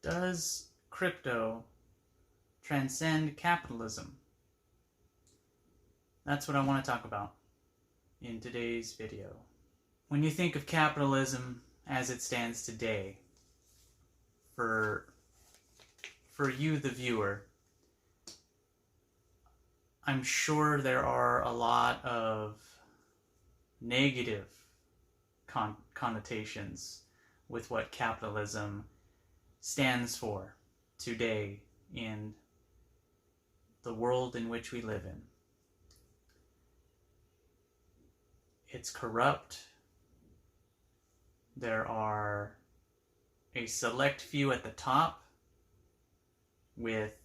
Does crypto transcend capitalism? That's what I want to talk about in today's video. When you think of capitalism as it stands today, for you, the viewer, I'm sure there are a lot of negative connotations with what capitalism stands for today in the world in which we live in. It's corrupt. There are a select few at the top with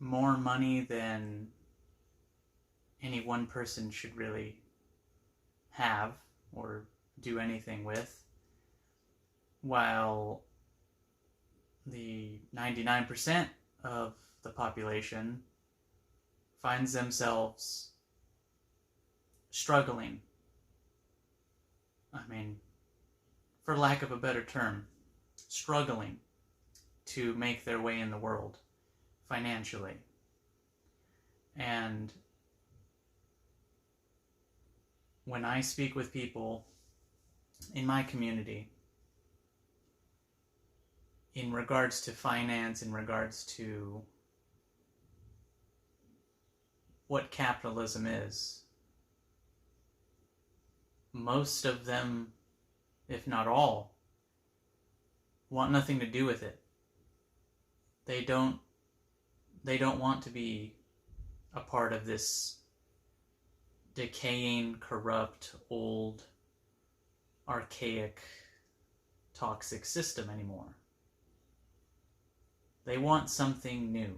more money than any one person should really have or do anything with, while the 99% of the population finds themselves struggling. I mean, for lack of a better term, struggling to make their way in the world financially. And when I speak with people in my community in regards to finance, in regards to what capitalism is, most of them, if not all, want nothing to do with it. They don't want to be a part of this decaying, corrupt, old, archaic, toxic system anymore. They want something new.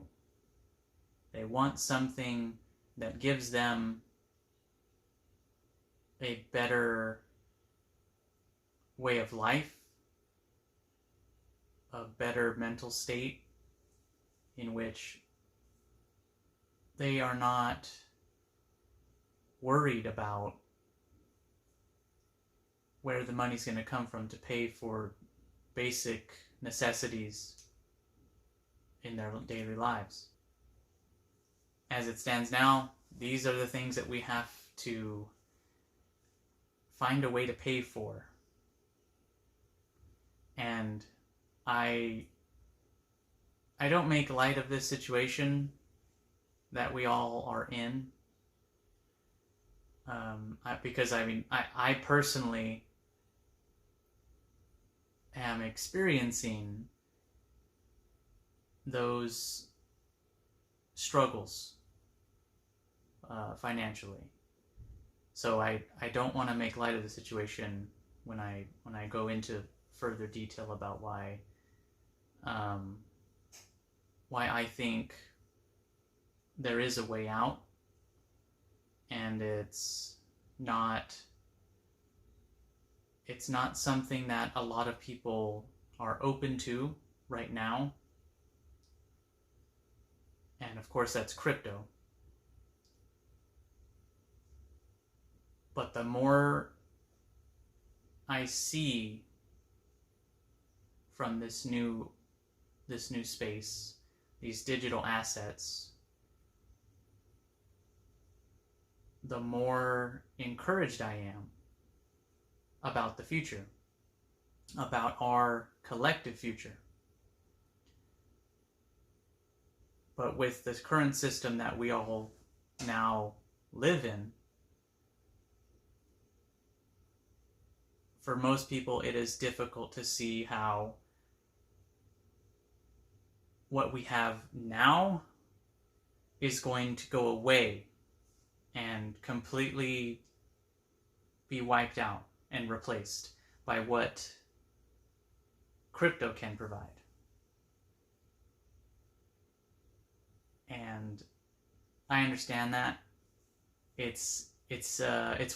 They want something that gives them a better way of life, a better mental state in which they are not worried about where the money's going to come from to pay for basic necessities in their daily lives. As it stands now, these are the things that we have to find a way to pay for. And I don't make light of this situation that we all are in. Because I personally am experiencing those struggles financially. So I don't want to make light of the situation when I go into further detail about why I think there is a way out, and it's not something that a lot of people are open to right now. And of course that's crypto. But the more I see from this new space, these digital assets, the more encouraged I am about the future, about our collective future. But with the current system that we all now live in, for most people it is difficult to see how what we have now is going to go away and completely be wiped out and replaced by what crypto can provide. And I understand that it's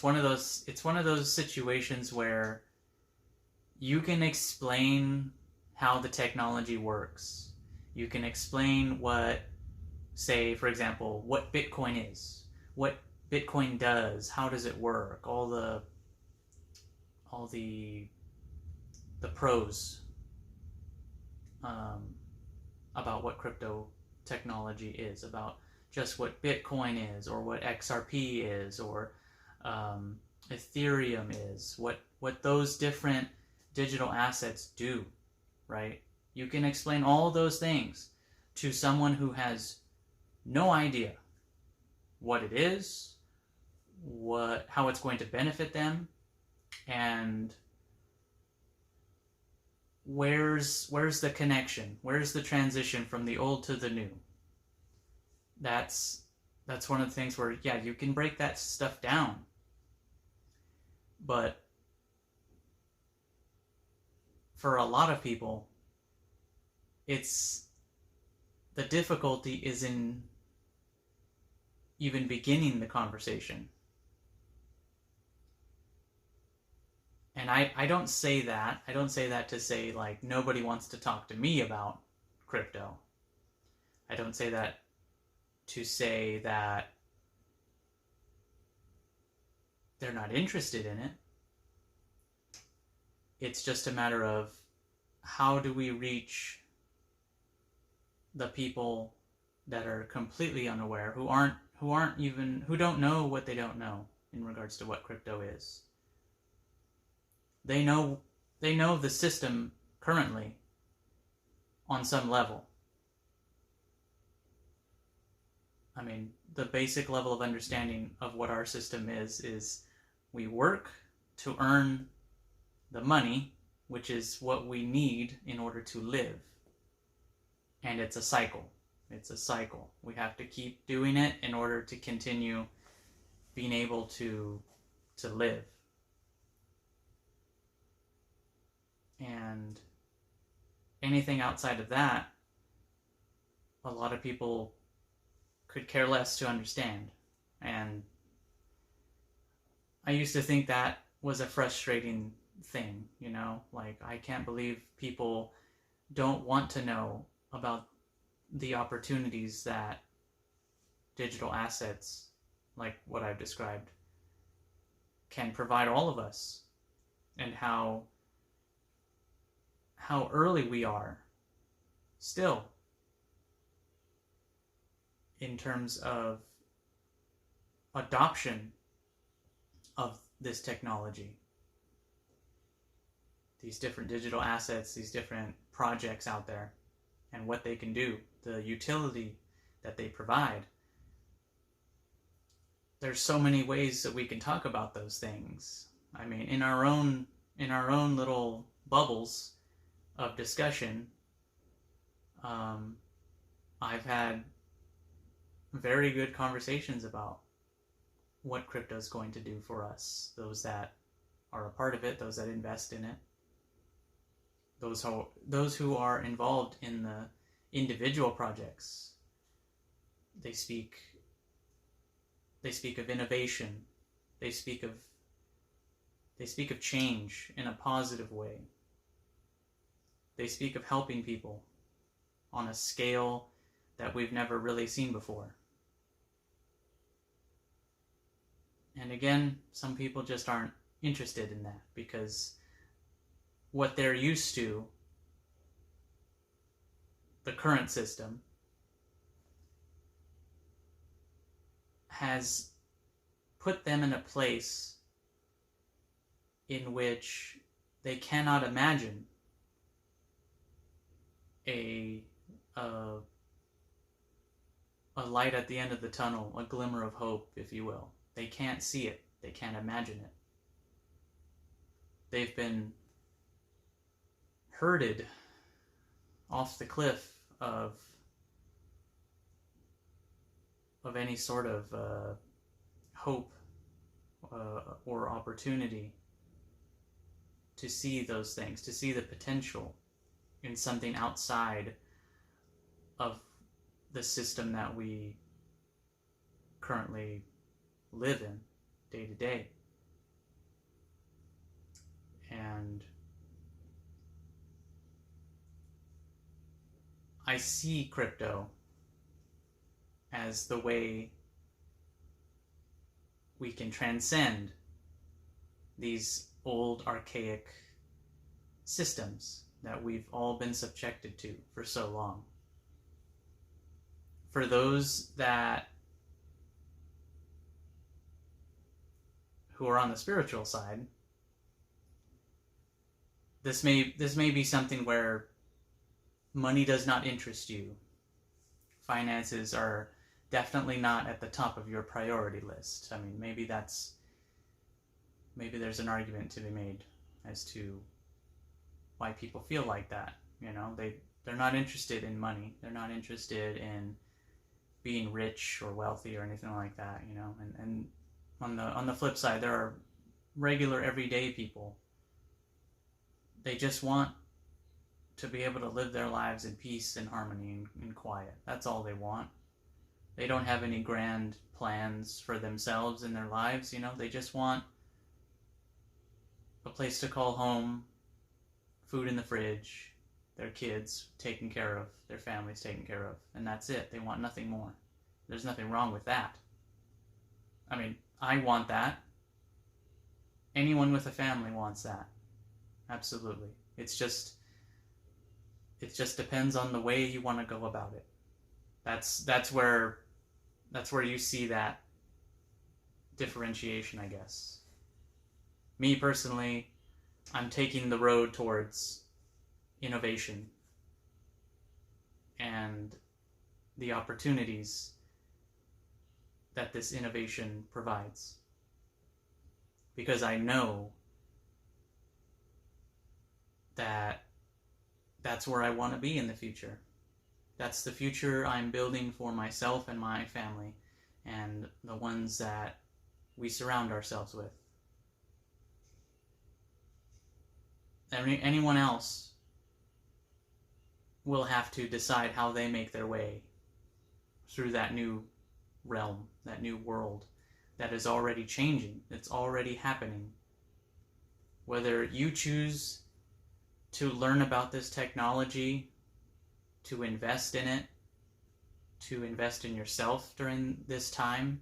one of those situations where you can explain how the technology works. You can explain what, say, for example, what Bitcoin is, what Bitcoin does, how does it work, all the pros about what crypto technology is, about just what Bitcoin is, or what XRP is, or Ethereum is, what those different digital assets do, right? You can explain all those things to someone who has no idea what it is, how it's going to benefit them, and where's the connection? Where's the transition from the old to the new? That's one of the things where, yeah, you can break that stuff down. But for a lot of people, the difficulty is in even beginning the conversation. And I don't say that. I don't say that to say, like, nobody wants to talk to me about crypto. I don't say that to say that they're not interested in it. It's just a matter of, how do we reach the people that are completely unaware, who don't know what they don't know in regards to what crypto is. They know the system currently on some level. I mean, the basic level of understanding of what our system is we work to earn the money, which is what we need in order to live. And it's a cycle. It's a cycle. We have to keep doing it in order to continue being able to live. And anything outside of that, a lot of people could care less to understand. And I used to think that was a frustrating thing, you know? Like, I can't believe people don't want to know about the opportunities that digital assets, like what I've described, can provide all of us, and how early we are still in terms of adoption of this technology. These different digital assets, these different projects out there, and what they can do, the utility that they provide. There's so many ways that we can talk about those things. I mean, in our own little bubbles of discussion, I've had very good conversations about what crypto is going to do for us, those that are a part of it, those that invest in it, those who are involved in the individual projects. They speak of innovation. They speak of change in a positive way. They speak of helping people on a scale that we've never really seen before. And again, some people just aren't interested in that, because what they're used to, the current system, has put them in a place in which they cannot imagine a light at the end of the tunnel, a glimmer of hope, if you will. They can't see it. They can't imagine it. They've been herded off the cliff of any sort of hope or opportunity to see those things, to see the potential in something outside of the system that we currently live in day to day. And I see crypto as the way we can transcend these old archaic systems that we've all been subjected to for so long. For those that who are on the spiritual side, this may be something where money does not interest you. Finances are definitely not at the top of your priority list. I mean, maybe there's an argument to be made as to why people feel like that. You know, they're not interested in money. They're not interested in being rich or wealthy or anything like that, you know. And on the flip side, there are regular everyday people. They just want to be able to live their lives in peace and harmony and quiet. That's all they want. They don't have any grand plans for themselves in their lives, you know. They just want a place to call home, food in the fridge, their kids taken care of, their families taken care of, and that's it. They want nothing more. There's nothing wrong with that. I mean, I want that. Anyone with a family wants that. Absolutely. It just depends on the way you want to go about it. That's where you see that differentiation, I guess. Me personally, I'm taking the road towards innovation and the opportunities that this innovation provides. Because I know that that's where I want to be in the future. That's the future I'm building for myself and my family and the ones that we surround ourselves with. Anyone else will have to decide how they make their way through that new realm, that new world that is already changing, that's already happening. Whether you choose to learn about this technology, to invest in it, to invest in yourself during this time,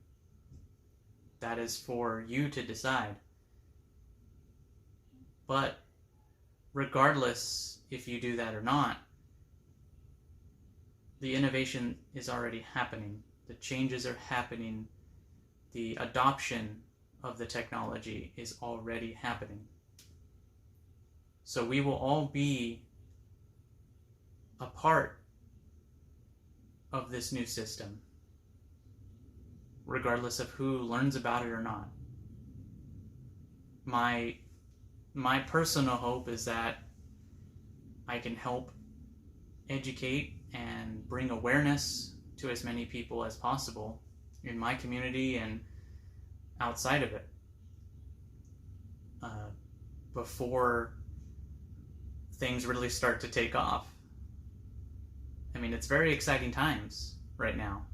that is for you to decide. But regardless if you do that or not, the innovation is already happening. The changes are happening. The adoption of the technology is already happening. So we will all be a part of this new system, regardless of who learns about it or not. My personal hope is that I can help educate and bring awareness to as many people as possible in my community and outside of it before things really start to take off. I mean, it's very exciting times right now.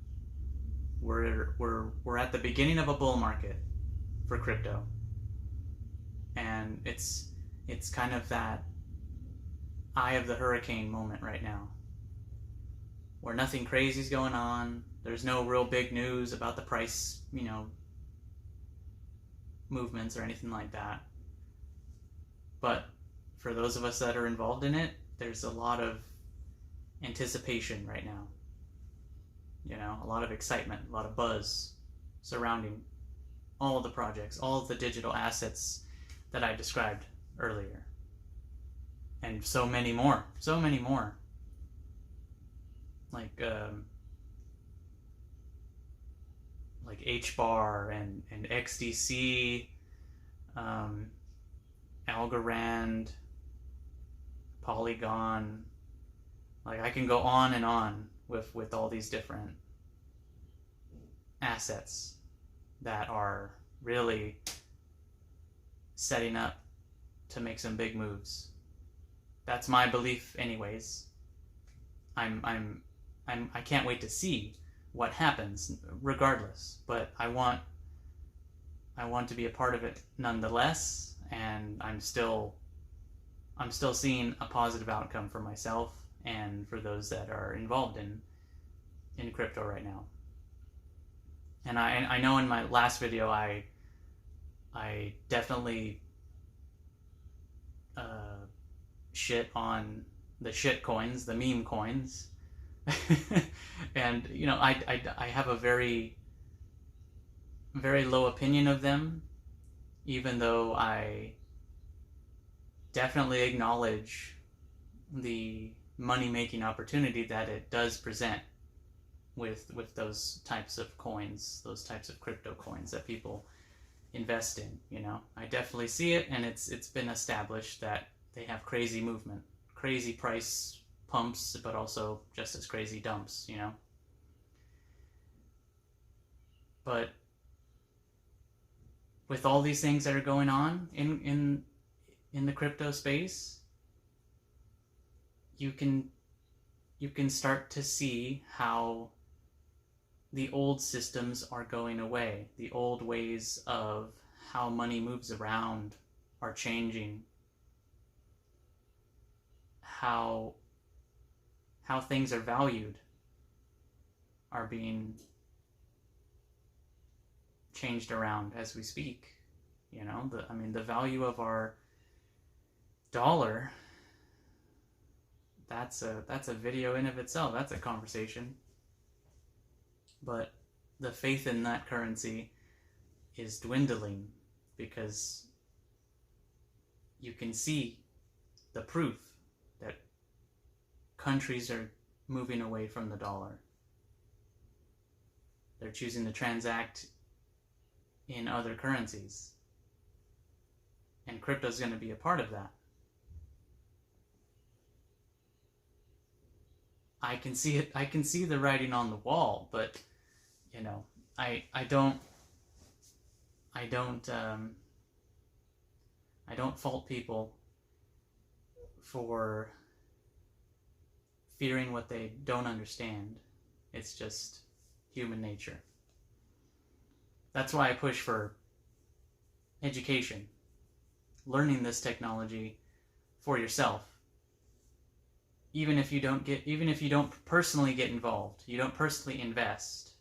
We're at the beginning of a bull market for crypto, and it's kind of that eye of the hurricane moment right now, where nothing crazy is going on. There's no real big news about the price, you know, movements or anything like that. But for those of us that are involved in it, there's a lot of anticipation right now. You know, a lot of excitement, a lot of buzz surrounding all of the projects, all of the digital assets that I described earlier. And so many more. Like HBAR and XDC, Algorand, Polygon. Like, I can go on and on with all these different assets that are really setting up to make some big moves. That's my belief anyways. I can't wait to see what happens regardless, but I want to be a part of it nonetheless, and I'm still seeing a positive outcome for myself and for those that are involved in crypto right now. And I know in my last video I definitely shit on the shit coins, the meme coins. And I have a very, very low opinion of them, even though I definitely acknowledge the money-making opportunity that it does present with those types of coins, those types of crypto coins that people invest in. I definitely see it, and it's been established that they have crazy movement, crazy price pumps, but also just as crazy dumps. But with all these things that are going on in the crypto space, you can start to see how the old systems are going away. The old ways of how money moves around are changing. How things are valued are being changed around as we speak. The value of our dollar, that's a video in of itself. That's a conversation. But the faith in that currency is dwindling because you can see the proof that countries are moving away from the dollar. They're choosing to transact in other currencies. And crypto is going to be a part of that. I can see it. I can see the writing on the wall, but I don't fault people for fearing what they don't understand. It's just human nature. That's why I push for education, learning this technology for yourself. Even if you don't personally get involved, you don't personally invest.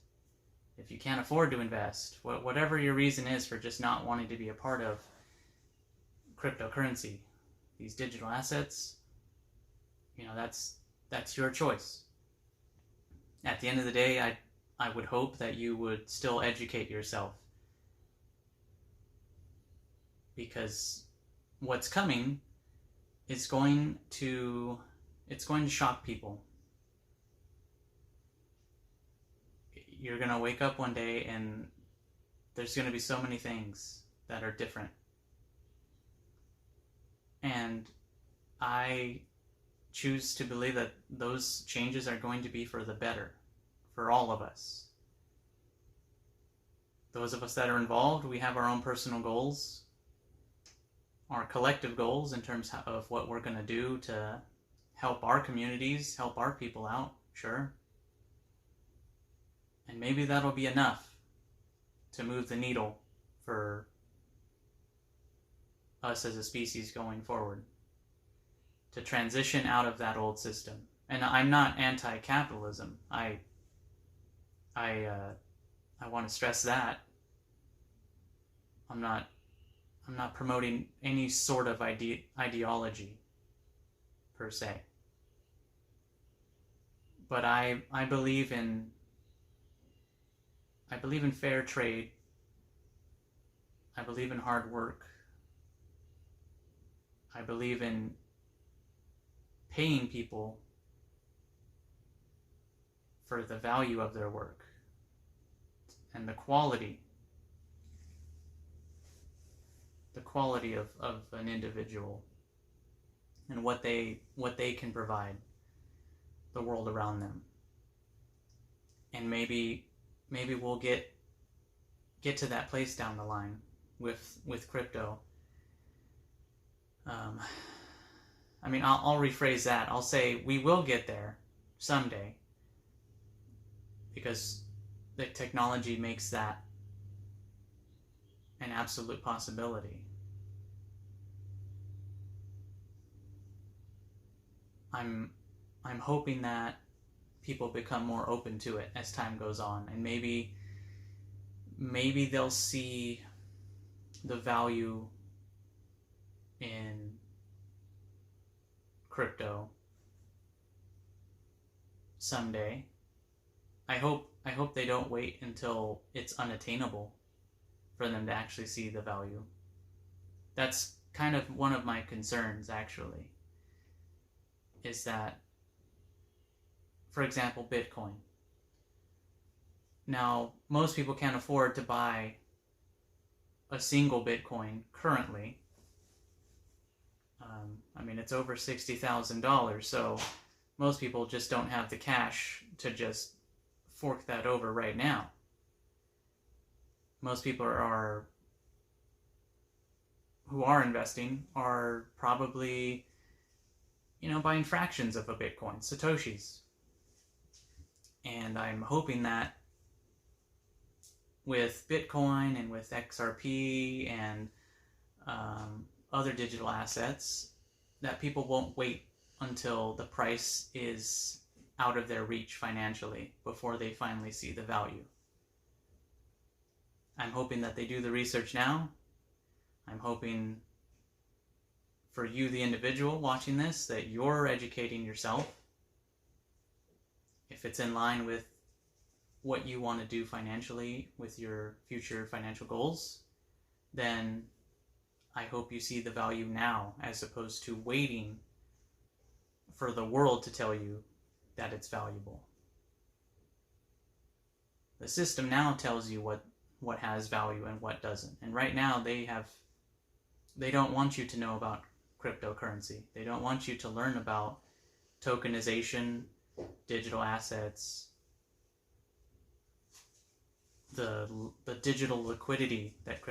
If you can't afford to invest, whatever your reason is for just not wanting to be a part of cryptocurrency, these digital assets, that's your choice. At the end of the day, I would hope that you would still educate yourself, because what's coming is going to shock people. You're going to wake up one day and there's going to be so many things that are different. And I choose to believe that those changes are going to be for the better, for all of us. Those of us that are involved, we have our own personal goals, our collective goals in terms of what we're going to do to help our communities, help our people out, sure. And maybe that'll be enough to move the needle for us as a species going forward, to transition out of that old system. And I'm not anti-capitalism. I want to stress that. I'm not promoting any sort of ideology per se. But I believe in fair trade. I believe in hard work. I believe in paying people for the value of their work and the quality of an individual and what they can provide the world around them. And maybe we'll get to that place down the line with crypto. I'll rephrase that. I'll say we will get there someday, because the technology makes that an absolute possibility. I'm hoping that people become more open to it as time goes on, and maybe they'll see the value in crypto someday. I hope they don't wait until it's unattainable for them to actually see the value. That's kind of one of my concerns, actually, is that, for example, Bitcoin. Now, most people can't afford to buy a single Bitcoin currently. I mean, it's over $60,000, so most people just don't have the cash to just fork that over right now. Most people who are investing are probably, buying fractions of a Bitcoin, Satoshis. And I'm hoping that with Bitcoin and with XRP and other digital assets, that people won't wait until the price is out of their reach financially before they finally see the value. I'm hoping that they do the research now. I'm hoping for you, the individual watching this, that you're educating yourself. If it's in line with what you want to do financially with your future financial goals, then I hope you see the value now, as opposed to waiting for the world to tell you that it's valuable. The system now tells you what has value and what doesn't. And right now they don't want you to know about cryptocurrency. They don't want you to learn about tokenization, digital assets, the digital liquidity that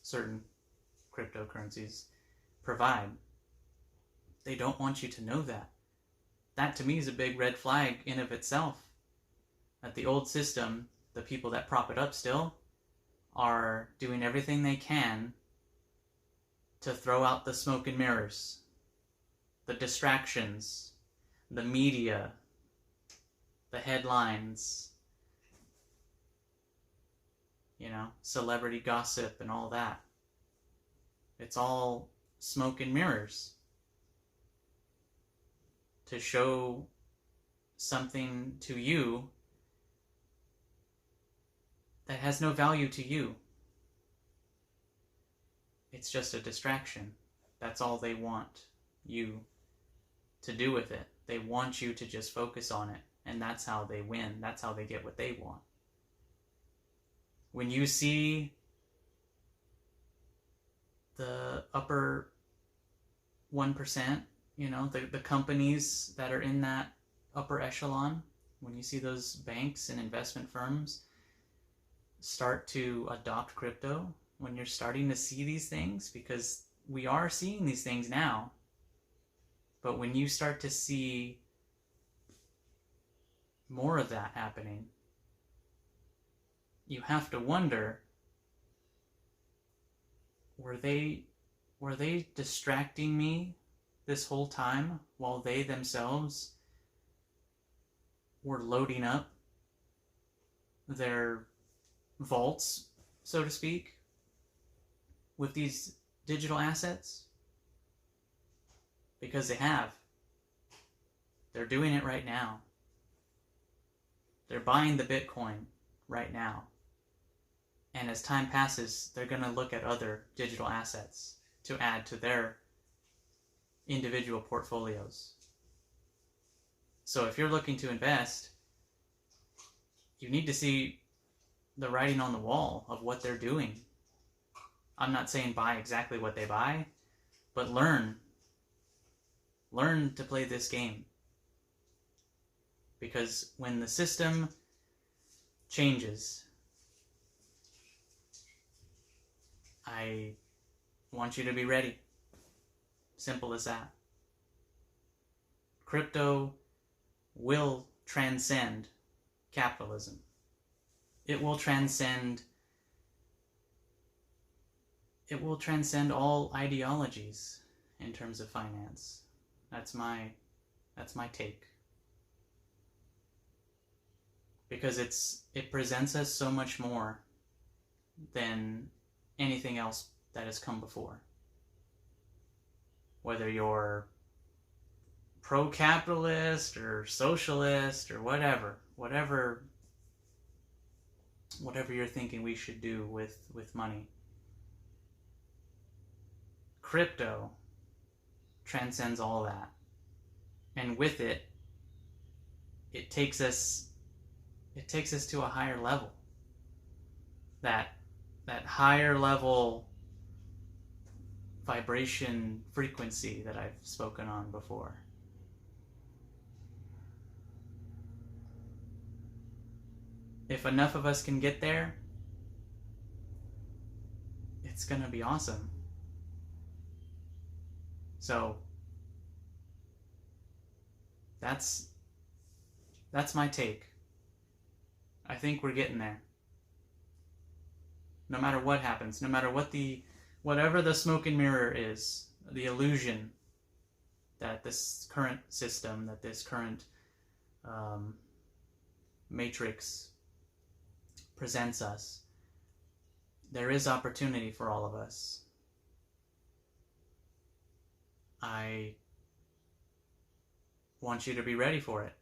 certain cryptocurrencies provide. They don't want you to know that. That to me is a big red flag in of itself. That the old system, the people that prop it up still, are doing everything they can to throw out the smoke and mirrors, the distractions, the media, the headlines, celebrity gossip and all that. It's all smoke and mirrors to show something to you that has no value to you. It's just a distraction. That's all they want you to do with it. They want you to just focus on it, and that's how they win. That's how they get what they want. When you see the upper 1%, the companies that are in that upper echelon, when you see those banks and investment firms start to adopt crypto, when you're starting to see these things, because we are seeing these things now, but when you start to see more of that happening, you have to wonder, were they distracting me this whole time while they themselves were loading up their vaults, so to speak, with these digital assets? Because they have. They're doing it right now. They're buying the Bitcoin right now. And as time passes, they're going to look at other digital assets to add to their individual portfolios. So if you're looking to invest, you need to see the writing on the wall of what they're doing. I'm not saying buy exactly what they buy, but learn to play this game. Because when the system changes, I want you to be ready. Simple as that. Crypto will transcend capitalism. It will transcend all ideologies in terms of finance. That's my take. Because it presents us so much more than anything else that has come before. whether you're pro-capitalist or socialist or whatever you're thinking we should do with money. Crypto transcends all that. And with it, it takes us to a higher level. That higher level vibration frequency that I've spoken on before. If enough of us can get there, it's gonna be awesome. So that's my take. I think we're getting there. No matter what happens, no matter whatever the smoke and mirror is, the illusion that this current system, that this current matrix presents us, there is opportunity for all of us. I want you to be ready for it.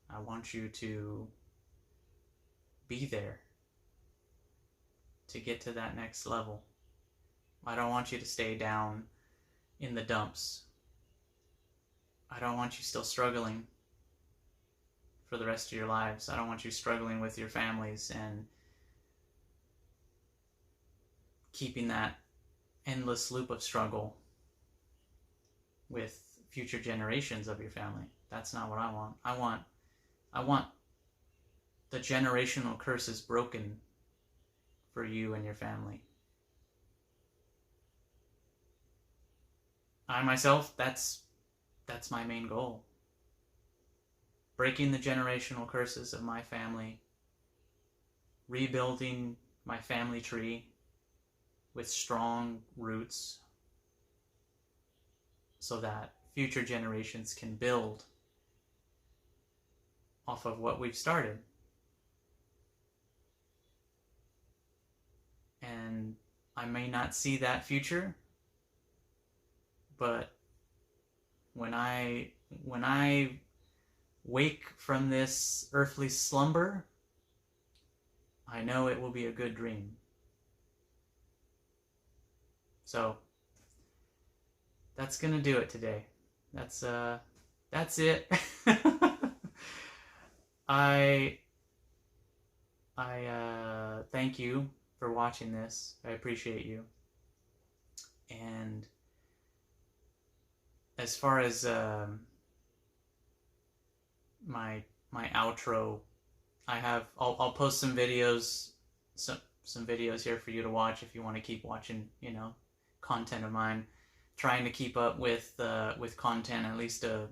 I want you to be there to get to that next level. I don't want you to stay down in the dumps. I don't want you still struggling for the rest of your lives. I don't want you struggling with your families and keeping that endless loop of struggle with future generations of your family. That's not what I want. I want the generational curses broken for you and your family. I myself, that's my main goal. Breaking the generational curses of my family, rebuilding my family tree with strong roots so that future generations can build off of what we've started. And I may not see that future, but when I wake from this earthly slumber, I know it will be a good dream. So that's gonna do it today. That's it. I thank you for watching this. I appreciate you. And as far as my outro, I'll post some videos, some videos here for you to watch if you want to keep watching, content of mine. Trying to keep up with content, at least a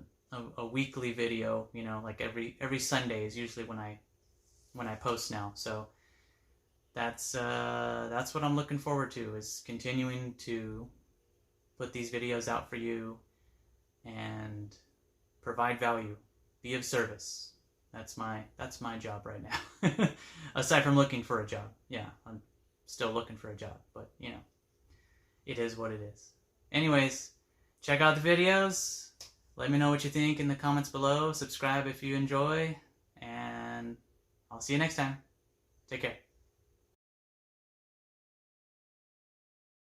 weekly video, like every Sunday is usually when I post now. So that's what I'm looking forward to, is continuing to put these videos out for you and provide value, be of service. That's my job right now. Aside from looking for a job. Yeah, I'm still looking for a job, but it is what it is. Anyways, check out the videos. Let me know what you think in the comments below. Subscribe if you enjoy, and I'll see you next time. Take care.